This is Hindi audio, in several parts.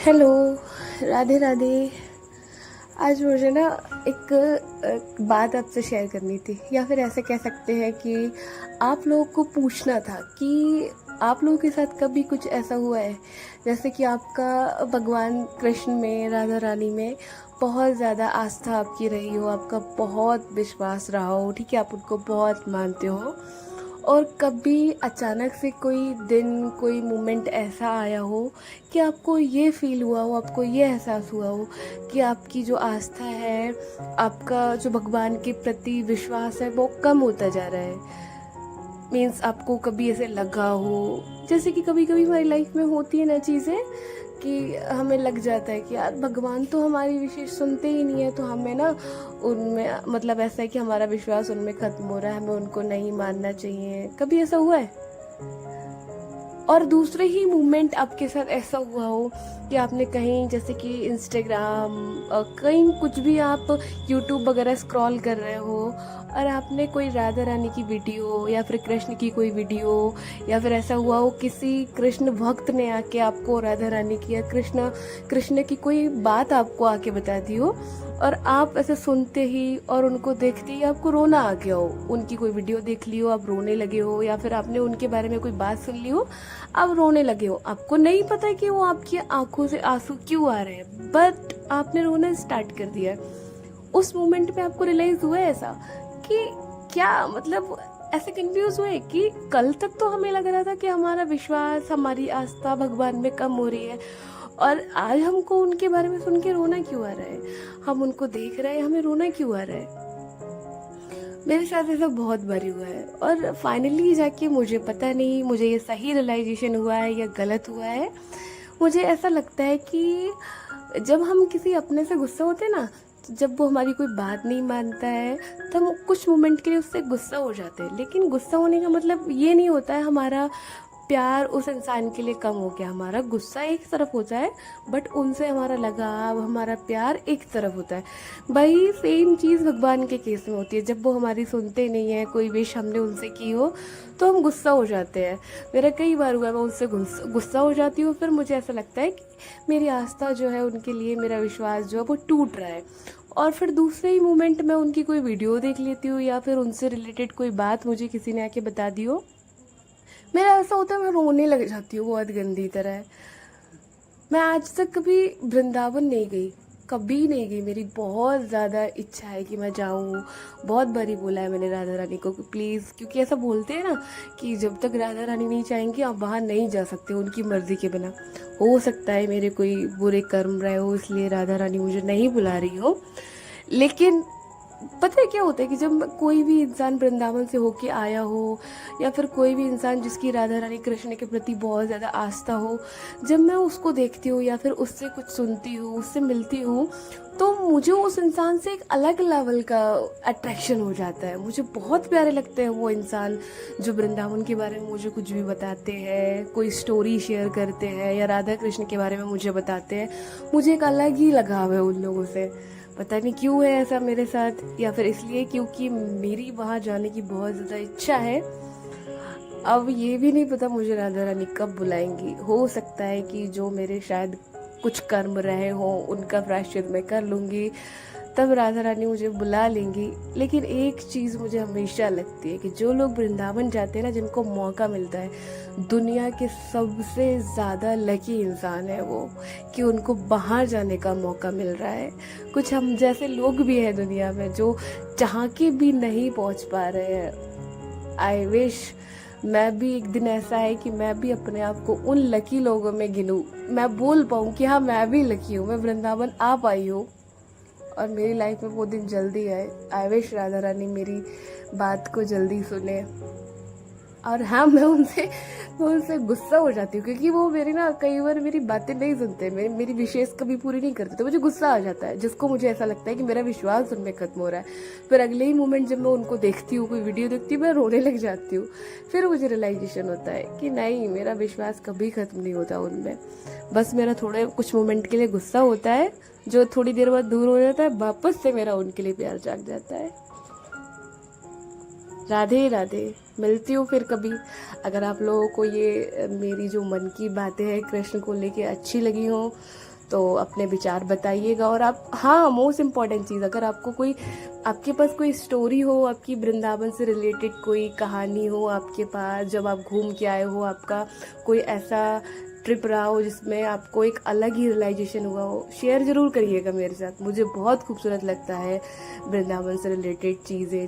हेलो, राधे राधे। आज मुझे ना एक बात आपसे शेयर करनी थी, या फिर ऐसे कह सकते हैं कि आप लोगों को पूछना था कि आप लोगों के साथ कभी कुछ ऐसा हुआ है जैसे कि आपका भगवान कृष्ण में, राधा रानी में बहुत ज़्यादा आस्था आपकी रही हो, आपका बहुत विश्वास रहा हो, ठीक है, आप उनको बहुत मानते हो, और कभी अचानक से कोई दिन, कोई मोमेंट ऐसा आया हो कि आपको ये फील हुआ हो, आपको ये एहसास हुआ हो कि आपकी जो आस्था है, आपका जो भगवान के प्रति विश्वास है, वो कम होता जा रहा है। मीन्स आपको कभी ऐसे लगा हो, जैसे कि कभी कभी हमारी लाइफ में होती है ना चीज़ें, कि हमें लग जाता है कि यार भगवान तो हमारी विशेष सुनते ही नहीं है, तो हमें ना उनमें, मतलब ऐसा है कि हमारा विश्वास उनमें ख़त्म हो रहा है, हमें उनको नहीं मानना चाहिए। कभी ऐसा हुआ है? और दूसरे ही मोमेंट आपके साथ ऐसा हुआ हो कि आपने कहीं, जैसे कि इंस्टाग्राम, कहीं कुछ भी, आप यूट्यूब वगैरह स्क्रॉल कर रहे हो और आपने कोई राधा रानी की वीडियो या फिर कृष्ण की कोई वीडियो, या फिर ऐसा हुआ हो किसी कृष्ण भक्त ने आके आपको राधा रानी की या कृष्ण कृष्ण की कोई बात आपको आके बता दी हो, और आप ऐसे सुनते ही और उनको देखते ही आपको रोना आ गया हो। उनकी कोई वीडियो देख ली हो, आप रोने लगे हो, या फिर आपने उनके बारे में कोई बात सुन ली हो, आप रोने लगे हो। आपको नहीं पता कि वो आपकी आंखों से आंसू क्यों आ रहे हैं, बट आपने रोना स्टार्ट कर दिया है। उस मोमेंट में आपको रियलाइज हुआ है ऐसा कि क्या, मतलब ऐसे कंफ्यूज हुए कि कल तक तो हमें लग रहा था कि हमारा विश्वास, हमारी आस्था भगवान में कम हो रही है, और आज हमको उनके बारे में सुन के रोना क्यों आ रहा है? हम उनको देख रहे हैं, हमें रोना क्यों आ रहा है? मेरे साथ ऐसा बहुत बारी हुआ है, और फाइनली जाके मुझे पता नहीं, मुझे ये सही रियलाइजेशन हुआ है या गलत हुआ है। मुझे ऐसा लगता है कि जब हम किसी अपने से गुस्सा होते हैं ना, जब वो हमारी कोई बात नहीं मानता है, तो हम कुछ मोमेंट के लिए उससे गुस्सा हो जाते हैं, लेकिन गुस्सा होने का मतलब ये नहीं होता है हमारा प्यार उस इंसान के लिए कम हो गया। हमारा गुस्सा एक तरफ होता है, बट उनसे हमारा लगाव, हमारा प्यार एक तरफ होता है। भाई सेम चीज़ भगवान के केस में होती है। जब वो हमारी सुनते नहीं है, कोई विश हमने उनसे की हो, तो हम गुस्सा हो जाते हैं। मेरा कई बार हुआ है, मैं उनसे गुस्सा हो जाती हूँ, फिर मुझे ऐसा लगता है कि मेरी आस्था जो है उनके लिए, मेरा विश्वास जो है वो टूट रहा है, और फिर दूसरे ही मोमेंट में उनकी कोई वीडियो देख लेती हूँ, या फिर उनसे रिलेटेड कोई बात मुझे किसी ने आके बता दी हो, मेरा ऐसा होता है मैं रोने लग जाती हूँ बहुत गंदी तरह। मैं आज तक कभी वृंदावन नहीं गई, कभी नहीं गई। मेरी बहुत ज़्यादा इच्छा है कि मैं जाऊँ। बहुत बारी बोला है मैंने राधा रानी को कि प्लीज़, क्योंकि ऐसा बोलते हैं ना कि जब तक राधा रानी नहीं चाहेंगी आप वहाँ नहीं जा सकते उनकी मर्ज़ी के बिना। हो सकता है मेरे कोई बुरे कर्म रहे हो, इसलिए राधा रानी मुझे नहीं बुला रही हो, लेकिन पता है क्या होता है कि जब कोई भी इंसान वृंदावन से होके आया हो, या फिर कोई भी इंसान जिसकी राधा रानी कृष्ण के प्रति बहुत ज़्यादा आस्था हो, जब मैं उसको देखती हूँ या फिर उससे कुछ सुनती हूँ, उससे मिलती हूँ, तो मुझे उस इंसान से एक अलग लेवल का अट्रैक्शन हो जाता है। मुझे बहुत प्यारे लगते हैं वो इंसान जो वृंदावन के बारे में मुझे कुछ भी बताते हैं, कोई स्टोरी शेयर करते हैं, या राधा कृष्ण के बारे में मुझे बताते हैं। मुझे एक अलग ही लगाव है उन लोगों से। पता नहीं क्यों है ऐसा मेरे साथ, या फिर इसलिए क्योंकि मेरी वहाँ जाने की बहुत ज़्यादा इच्छा है। अब ये भी नहीं पता मुझे राधा रानी कब बुलाएंगी। हो सकता है कि जो मेरे शायद कुछ कर्म रहे हों उनका प्रायश्चित मैं कर लूँगी, तब राधा रानी मुझे बुला लेंगी। लेकिन एक चीज़ मुझे हमेशा लगती है कि जो लोग वृंदावन जाते हैं ना, जिनको मौका मिलता है, दुनिया के सबसे ज़्यादा लकी इंसान है वो, कि उनको बाहर जाने का मौका मिल रहा है। कुछ हम जैसे लोग भी हैं दुनिया में जो चाह के भी नहीं पहुंच पा रहे हैं। आई विश मैं भी, एक दिन ऐसा है कि मैं भी अपने आप को उन लकी लोगों में गिनूं, मैं बोल पाऊँ कि हाँ मैं भी लकी हूँ, मैं वृंदावन आ पाई हूँ, और मेरी लाइफ में वो दिन जल्दी आए। आई विश राधा रानी मेरी बात को जल्दी सुने। और हाँ, मैं उनसे गुस्सा हो जाती हूँ, क्योंकि वो मेरी ना कई बार मेरी बातें नहीं सुनते, मेरी विशेष कभी पूरी नहीं करते, तो मुझे गुस्सा आ जाता है, जिसको मुझे ऐसा लगता है कि मेरा विश्वास उनमें खत्म हो रहा है। फिर अगले ही मोमेंट जब मैं उनको देखती हूँ, कोई वीडियो देखती हूँ, मैं रोने लग जाती हूँ। फिर मुझे रियलाइजेशन होता है कि नहीं, मेरा विश्वास कभी खत्म नहीं होता उनमें। बस मेरा थोड़े कुछ मोमेंट के लिए गुस्सा होता है, जो थोड़ी देर बाद दूर हो जाता है, वापस से मेरा उनके लिए प्यार जाग जाता है। राधे राधे। मिलती हूँ फिर कभी। अगर आप लोगों को ये मेरी जो मन की बातें हैं कृष्ण को लेके अच्छी लगी हो, तो अपने विचार बताइएगा। और आप, हाँ, मोस्ट इम्पॉर्टेंट चीज़, अगर आपको कोई, आपके पास कोई स्टोरी हो, आपकी वृंदावन से रिलेटेड कोई कहानी हो आपके पास, जब आप घूम के आए हो, आपका कोई ऐसा ट्रिप रहा हो जिसमें आपको एक अलग ही रियलाइजेशन हुआ हो, शेयर ज़रूर करिएगा मेरे साथ। मुझे बहुत खूबसूरत लगता है वृंदावन से रिलेटेड चीज़ें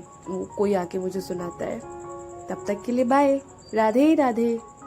कोई आके मुझे सुनाता है। तब तक के लिए बाय। राधे राधे।